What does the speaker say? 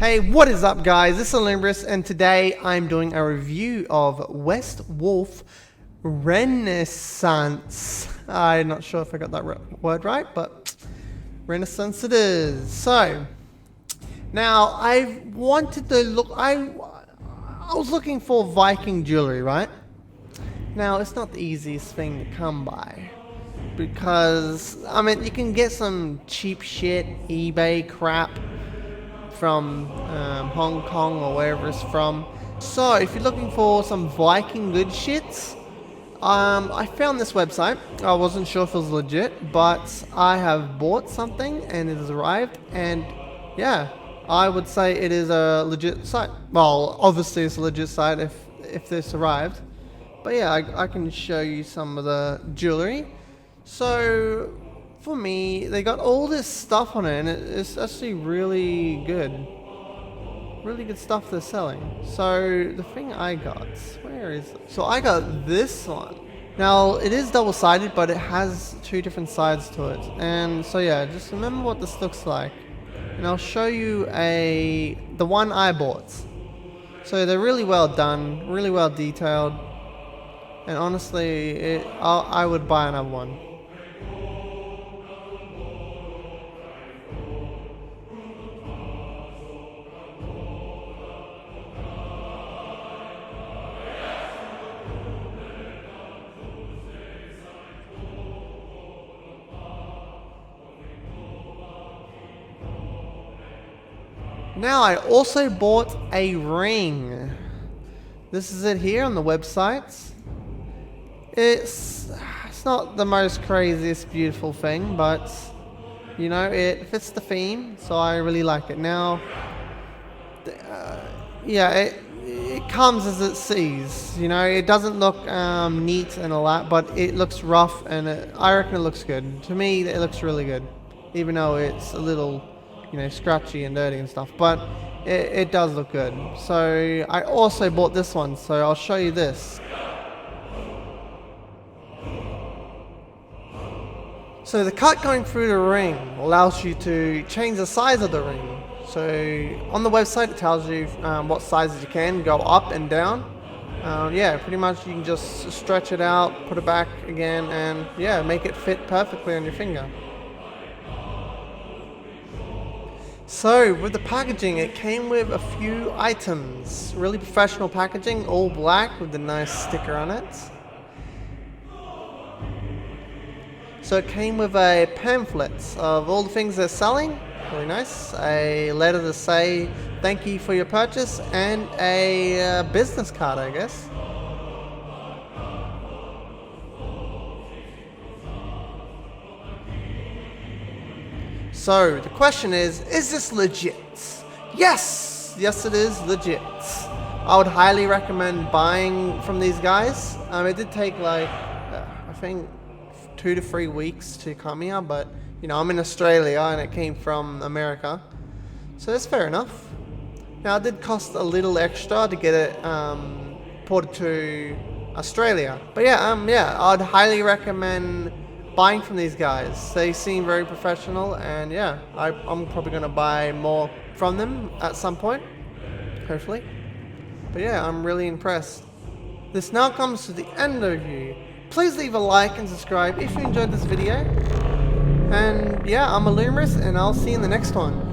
Hey, what is up guys? This is Olympus and today I'm doing a review of West Wolf Renaissance. I'm not sure if I got that word right, but Renaissance it is. So, now I wanted to look, I was looking for Viking jewelry, right? Now, it's not the easiest thing to come by. Because, I mean, you can get some cheap shit, eBay crap from Hong Kong or wherever it's from. So if you're looking for some Viking good shits, I found this website. I wasn't sure if it was legit, but I have bought something and it has arrived, and yeah, I would say it is a legit site. Well, obviously it's a legit site if this arrived, but yeah, I can show you some of the jewelry. So for me, they got all this stuff on it, and it's actually really good. Really good stuff they're selling. So the thing I got, where is it? So I got this one. Now it is double-sided, but it has two different sides to it. And so yeah, just remember what this looks like. And I'll show you the one I bought. So they're really well done, really well detailed. And honestly, I would buy another one. Now I also bought a ring. This is it here on the website. It's not the most craziest beautiful thing, but you know, it fits the theme, so I really like it. Now, yeah, it comes as it sees. You know, it doesn't look neat and all that, but it looks rough, and I reckon it looks good. To me, it looks really good, even though it's a little, you know, scratchy and dirty and stuff, but it does look good. So I also bought this one, so I'll show you this. So the cut going through the ring allows you to change the size of the ring. So on the website it tells you what sizes you can go up and down. Yeah, pretty much you can just stretch it out, put it back again, and yeah, make it fit perfectly on your finger. So with the packaging, it came with a few items. Really professional packaging, all black with a nice sticker on it. So it came with a pamphlet of all the things they're selling, really nice. A letter to say thank you for your purchase, and a business card, I guess. So the question is this legit? Yes! Yes, it is legit. I would highly recommend buying from these guys. It did take like, I think 2 to 3 weeks to come here, but you know, I'm in Australia and it came from America, so that's fair enough. Now it did cost a little extra to get it ported to Australia, but yeah, I'd highly recommend buying from these guys. They seem very professional, and yeah, I'm probably going to buy more from them at some point, hopefully. But yeah, I'm really impressed. This now comes to the end of the review. Please leave a like and subscribe if you enjoyed this video. And yeah, I'm Illuminous, and I'll see you in the next one.